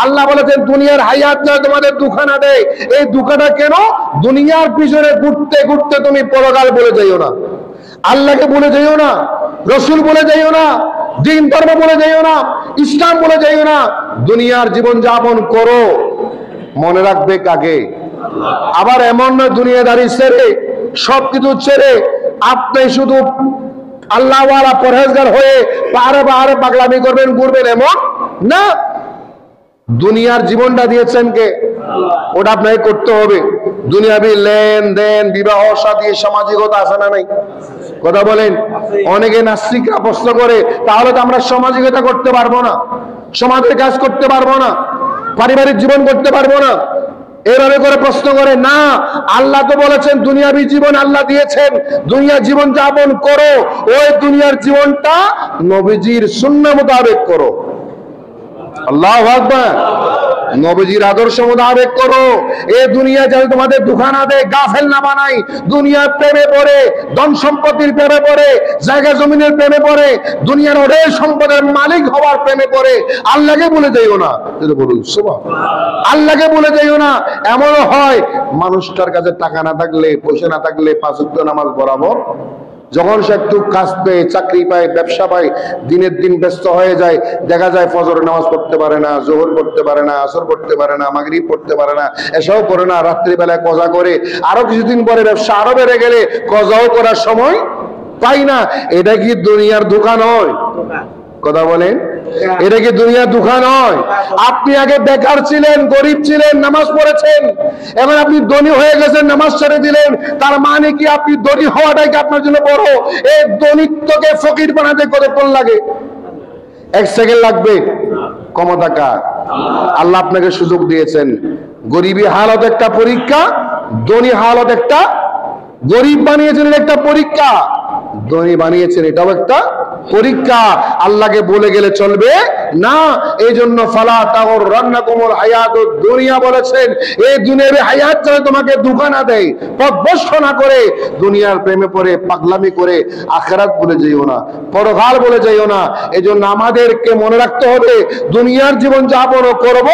Speaker 1: আল্লাহ বলেছেন দুনিয়ার হায়াত যেন তোমাদের দুঃখ না দেয়। এই দুঃখটা কেন? দুনিয়ার পিছনে ঘুরতে ঘুরতে তুমি পরকাল বলে যাইও না, আল্লাহকে বলে যাইও না, রসুল বলে যাইও না, দিন ধর্ম বলে যাইও না, ইসলাম বলে যাইও না। দুনিয়ার জীবন যাপন করো, মনে রাখবে কাকে? আবার এমন না দুনিয়াদারি ছেড়ে, সবকিছু ছেড়ে আপনি শুধু আল্লাহওয়ালা পরহেজগার হয়ে পাহাড়ে পাহাড়ে পাগলামি করবেন, ঘুরবেন, এমন না। দুনিয়ার জীবনটা দিয়েছেন কে? ওটা আপনাকে করতে হবে। দুনিয়াবি লেনদেন, বিবাহ শাদী, সামাজিকতা আছে না নাই? কথা বলেন। অনেকে নাস্তিকরা প্রশ্ন করে, তাহলে তো আমরা সামাজিকতা করতে পারবো না, সমাজের কাজ করতে পারবো না, পারিবারিক জীবন করতে পারবো না, এভাবে করে প্রশ্ন করে। না, আল্লাহ তো বলেছেন দুনিয়াবি জীবন আল্লাহ দিয়েছেন, দুনিয়া জীবন যাপন করো, ওই দুনিয়ার জীবনটা নবীজির সুন্নাহ মোতাবেক করো। আল্লাহু আকবার। নবীজির আদর্শ মোতাবেক করো। এই দুনিয়া যেন তোমাদের দুঃখা না দেয়, গাফেল না বানাই। দুনিয়ার প্রেমে পড়ে, ধন সম্পত্তির প্রেমে পড়ে, জায়গা জমিনের প্রেমে পড়ে, দুনিয়ার অঢেল সম্পদের মালিক হওয়ার প্রেমে পড়ে আল্লাহকে ভুলে যাইও না। বলুন সুবহানাল্লাহ। আল্লাহকে ভুলে যাইও না। এমনও হয় মানুষটার কাছে টাকা না থাকলে, পয়সা না থাকলে 5 ওয়াক্ত নামাজ বরাবর, যখন সে একটু কাজ পেয়ে, চাকরি পায়, ব্যবসা পায়, দিনের দিন ব্যস্ত হয়ে যায়, দেখা যায় ফজরের নামাজ পড়তে পারে না, জোহর পড়তে পারে না, আসর পড়তে পারে না, মাগরিব পড়তে পারে না, এসাও পড়ে না, রাত্রিবেলায় কজা করে, আরো কিছুদিন পরে ব্যবসা আরো বেড়ে গেলে কজাও করার সময় পাই না। এটা কি দুনিয়ার ধোঁকা নয়? কথা বলেন, এটা কি দুনিয়ার ধোঁকা নয়? আপনি আগে বেকার ছিলেন, গরিব ছিলেন, নামাজ পড়েছেন, এখন আপনি ধনী হয়ে গেছেন, নামাজ ছেড়ে দিলেন। তার মানে কি আপনি ধনী হওয়াটাই কি আপনার জন্য বড়? এই ধনীত্বকে ফকির বানাতে কতক্ষণ লাগে? 1 সেকেন্ড লাগবে। ক্ষমতা কার? আল্লাহ আপনাকে সুযোগ দিয়েছেন। গরিবী হালত একটা পরীক্ষা, ধনী হালত একটা, গরিব বানিয়েছেন একটা পরীক্ষা, ধনী বানিয়েছেন এটাও একটা পরীক্ষা। আল্লাহকে বলে গেলে চলবে না। এই জন্য ফালা তাগররান্নাকুমুল হায়াতুদ দুনিয়া বলেছেন, এই দুনিয়ার হায়াত যেন তোমাকে ধোঁকা না দেয়, পথভ্রষ্ট না করে, দুনিয়ার প্রেমে পড়ে পাগলামি করে আখিরাত ভুলে যাইও না, পরকাল ভুলে যাইও না। এই জন্য আমাদেরকে মনে রাখতে হবে দুনিয়ার জীবন যাপন করব,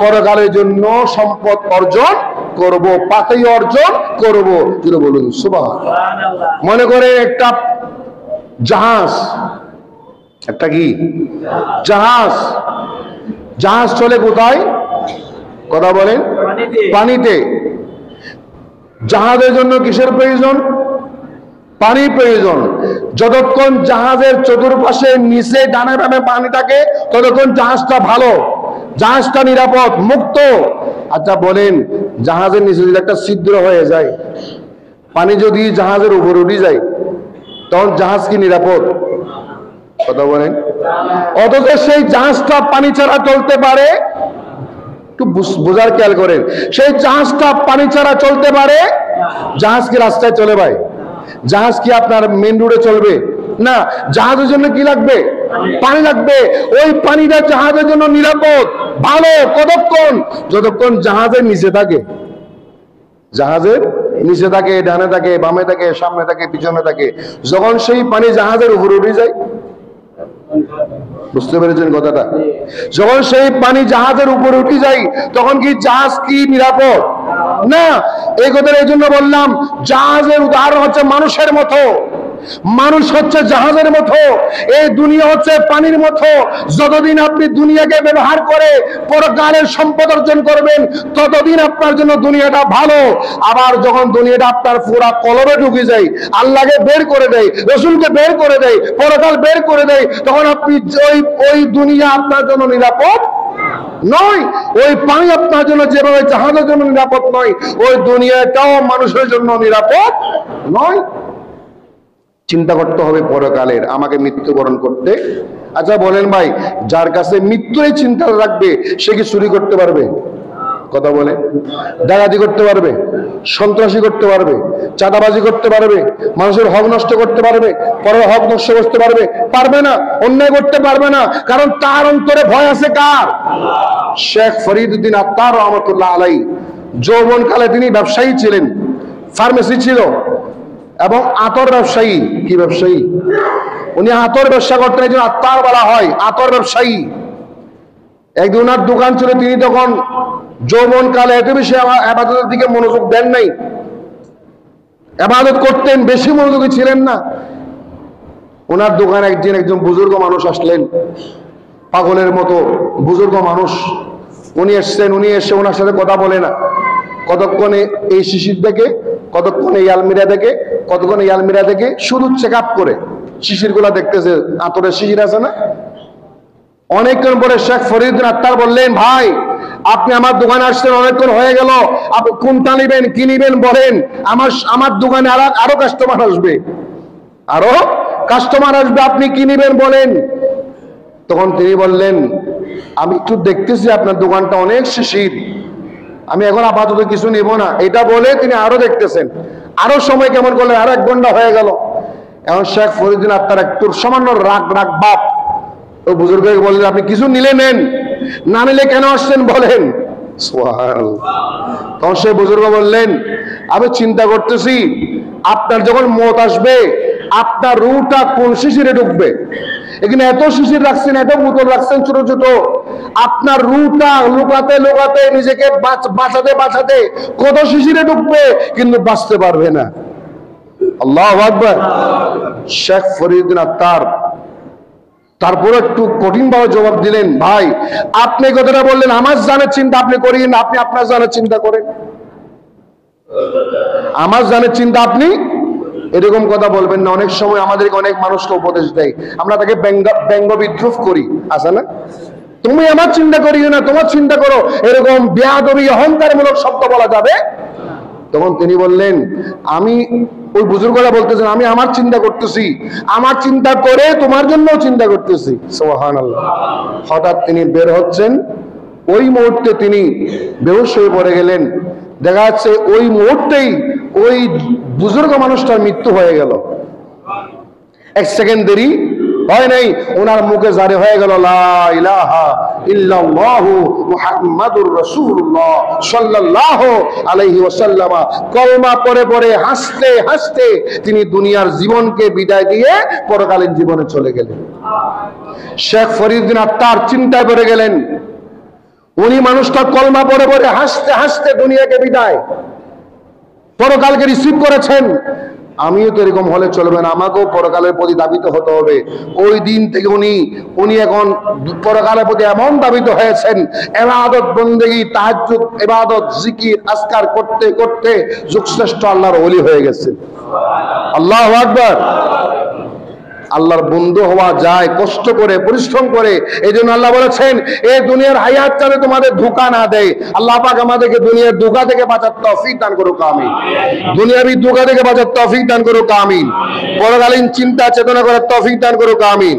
Speaker 1: পরকালের জন্য সম্পদ অর্জন করব, পাতেই অর্জন করব। যদি বলুন সুবহানাল্লাহ। মনে করে একটা জাহাজ, একটা কি জাহাজ, জাহাজ চলে কোথায়? কথা বলেন, পানিতে। জাহাজের জন্য কিসের প্রয়োজন? পানির প্রয়োজন। যতক্ষণ জাহাজের চতুর্পাশে নিচে ডানে বামে পানি থাকে ততক্ষণ জাহাজটা ভালো, জাহাজটা নিরাপদ, মুক্ত। আচ্ছা বলেন, জাহাজের নিচে যদি একটা ছিদ্র হয়ে যায়, পানি যদি জাহাজের উপর উঠে যায়, তখন জাহাজ কি নিরাপদ? কথা বলেন। অথচ সেই জাহাজটা পানি ছাড়া চলতে পারে, একটু বোঝার খেয়াল করেন, সেই জাহাজটা পানি ছাড়া চলতে পারে। জাহাজ কি রাস্তায় চলে ভাই? জাহাজ কি আপনার মেন রোডে চলবে? না। জাহাজের জন্য কি লাগবে? পানি লাগবে। ওই পানিটা জাহাজের জন্য নিরাপদ, ভালো। কতক্ষণ? যতক্ষণ জাহাজের নিচে থাকে। জাহাজের নিচে থাকে, ডানে থাকে, বামে থাকে, সামনে থাকে, পিছনে থাকে। যখন সেই পানি জাহাজের উপরে উঠে যায়, বুঝতে পেরেছেন কথাটা? যখন সেই পানি জাহাজের উপরে উঠে যায় তখন কি জাহাজ কি নিরাপদ? না। এই কথাটা এই জন্য বললাম, জাহাজের উদাহরণ হচ্ছে মানুষের মতো, মানুষ হচ্ছে জাহাজের মতো, এই দুনিয়া হচ্ছে পানির মতো। যতদিন আপনি দুনিয়াকে ব্যবহার করে পরকালের সম্পদ অর্জন করবেন ততদিন আপনার জন্য দুনিয়াটা ভালো। আবার যখন দুনিয়াটা আপনার পুরা কলবে ঢুকে যায়, আল্লাহকে বের করে দেয়, রসুলকে বের করে দেয়, পরকাল বের করে দেয়, তখন আপনি ওই দুনিয়া আপনার জন্য নিরাপদ নয়। ওই পানি আপনার জন্য যেভাবে জাহাজের জন্য নিরাপদ নয়, ওই দুনিয়াটাও মানুষের জন্য নিরাপদ নয়। চিন্তা করতে হবে পরকালের, আমাকে মৃত্যুবরণ করতে। আচ্ছা বলেন ভাই, যার কাছে মৃত্যুরই চিন্তা রাখবে সে কি চুরি করতে পারবে? কথা বলে, ডাকাতি করতে পারবে, সন্ত্রাসী করতে পারবে, চাঁদাবাজি করতে পারবে, মানুষের হক নষ্ট করতে পারবে, পরের হক নষ্ট করতে পারবে? পারবে না। অন্যায় করতে পারবে না, কারণ তার অন্তরে ভয় আছে কার? শেখ ফরিদউদ্দিন আত্তার রহমতুল্লাহ আলাইহি যৌবনকালে তিনি ব্যবসায়ী ছিলেন, ফার্মেসি ছিল এবং আতর ব্যবসায়ী। কি ব্যবসায়ী? উনি আতর ব্যবসা করতেন, একজন আত্তার বলা হয়, আতর ব্যবসায়ী। একদিন ওনার দোকান ছিল, তিনি তখন যৌবনকালে এত বেশি ইবাদতের দিকে মনোযোগ দেন নাই, ইবাদত করতেন, বেশি মনোযোগী ছিলেন না। ওনার দোকানে একজন বুজুর্গ মানুষ আসলেন, পাগলের মতো বুজুর্গ মানুষ। উনি এসছেন, উনি এসে ওনার সাথে কথা বলে না, কতক্ষণে এই শিশির দেখে, কতক্ষণে এই আলমিরা দেখে, কতক্ষণে এই আলমিরা দেখে, শুধু চেক আপ করে শিশির গুলা দেখতেছে, আতরের শিশির আছে না। অনেকক্ষণ পরে শেখ ফরিদউদ্দিন আত্তার বললেন, ভাই আপনি আমার দোকানে আসছেন, অনেকক্ষণ হয়ে গেল, আপনি কোনটা নিবেন, কি নিবেন বলেন, আমার দোকানে আরো কাস্টমার আসবে, আরো কাস্টমার আসবে, আপনি কি নিবেন বলেন। তখন তিনি বললেন, আমি একটু দেখতেছি আপনার দোকানটা অনেক শিশির, আমি এখন আপাতত কিছু নিব না। এটা বলে তিনি আরো দেখতেছেন, আরো সময় কেমন করলেন, আরো 1 ঘন্টা হয়ে গেল। এখন শেখ ফরিদউদ্দিন আত্তার একটু সামান্য রাগ বাপ ও বুজুর্গকে বললেন, আপনি কিছু নিলে নেন, না নিলে কেন আসছেন বলেন। তখন সে বুজুর্গ বললেন, আমি চিন্তা করতেছি আপনার যখন মত আসবে আপনার রুটা কোন শিশিরে ঢুকবে। এখানে এত শিশির রাখছেন, এত বোতল রাখছেন ছোট ছোট, আপনার রুটা লুকাতে লুকাতে, নিজেকে বাঁচাতে বাঁচাতে কত শিশিরে ঢুকবে, কিন্তু বাঁচতে পারবে না। আল্লাহু আকবার। শেখ ফরিদউদ্দিন আত্তার তারপর একটু কঠিন ভাবে জবাব দিলেন, ভাই আপনি কথাটা বললেন, আমার জানের চিন্তা আপনি করিয়েন, আপনি আপনার জানের চিন্তা করেন, আমার জানের চিন্তা আপনি এরকম কথা বলবেন না। অনেক সময় আমাদেরকে অনেক মানুষকে উপদেশ দেয়, আমরা তাকে ব্যঙ্গ বিদ্রুপ করি, আছে না, তুমি আমার চিন্তা করিও না, তোমার চিন্তা করো, এরকম বেয়াদবি অহংকারমূলক শব্দ বলা যাবে। তখন তিনি বললেন, আমি, ওই বুজুর্গরা বলতেছেন, আমি আমার চিন্তা করতেছি, আমার চিন্তা করে তোমার জন্য চিন্তা করতেছি। সুবহানাল্লাহ। হঠাৎ তিনি বের হচ্ছেন, ওই মুহূর্তে তিনি বেহুশ হয়ে পড়ে গেলেন। দেখা যাচ্ছে ওই মুহূর্তেই ওই বুজুর্গ মানুষটার মৃত্যু হয়ে গেল। 1 সেকেন্ড দেরি হয় নাই, ওনার মুখে জারি হয়ে গেল, লা ইলাহা ইল্লাল্লাহু মুহাম্মাদুর রাসূলুল্লাহ সাল্লাল্লাহু আলাইহি ওয়াসাল্লাম। কলমা পড়ে পড়ে হাসতে হাসতে তিনি দুনিয়ার জীবনকে বিদায় দিয়ে পরকালীন জীবনে চলে গেলেন। শেখ ফরিদউদ্দিন আত্তার চিন্তায় পড়ে গেলেন, উনি মানুষটা কলমা পড়ে পড়ে হাসতে হাসতে দুনিয়াকে বিদায়, পরকালকে রিসিভ করেছেন। আমিও তো এরকম হলে চলবে না, আমাকেও পরকালের প্রতি দাবিত হতে হবে। ওই দিন থেকে উনি এখন পরকালের প্রতি এমন দাবিত হয়েছেন, ইবাদত বন্দেগী তাহাজ্জুদ ইবাদত জিকির আজকার করতে করতে যুগশ্রেষ্ঠ আল্লাহর ওলি হয়ে গেছে। আল্লাহু আকবার। আল্লাহর বন্ধু হওয়া যায় কষ্ট করে, পরিশ্রম করে। এই জন্য আল্লাহ বলেছেন, এই দুনিয়ার হায়াত যাতে তোমাদের ধোঁকা না দেয়। আল্লাহ পাক আমাদেরকে দুনিয়ার ধোঁকা থেকে বাঁচার তৌফিক দান করুক, আমিন। দুনিয়াবি ধোঁকা থেকে বাঁচার তৌফিক দান করুক, আমিন। পরকালীন চিন্তা চেতনা করার তৌফিক দান করুক, আমিন।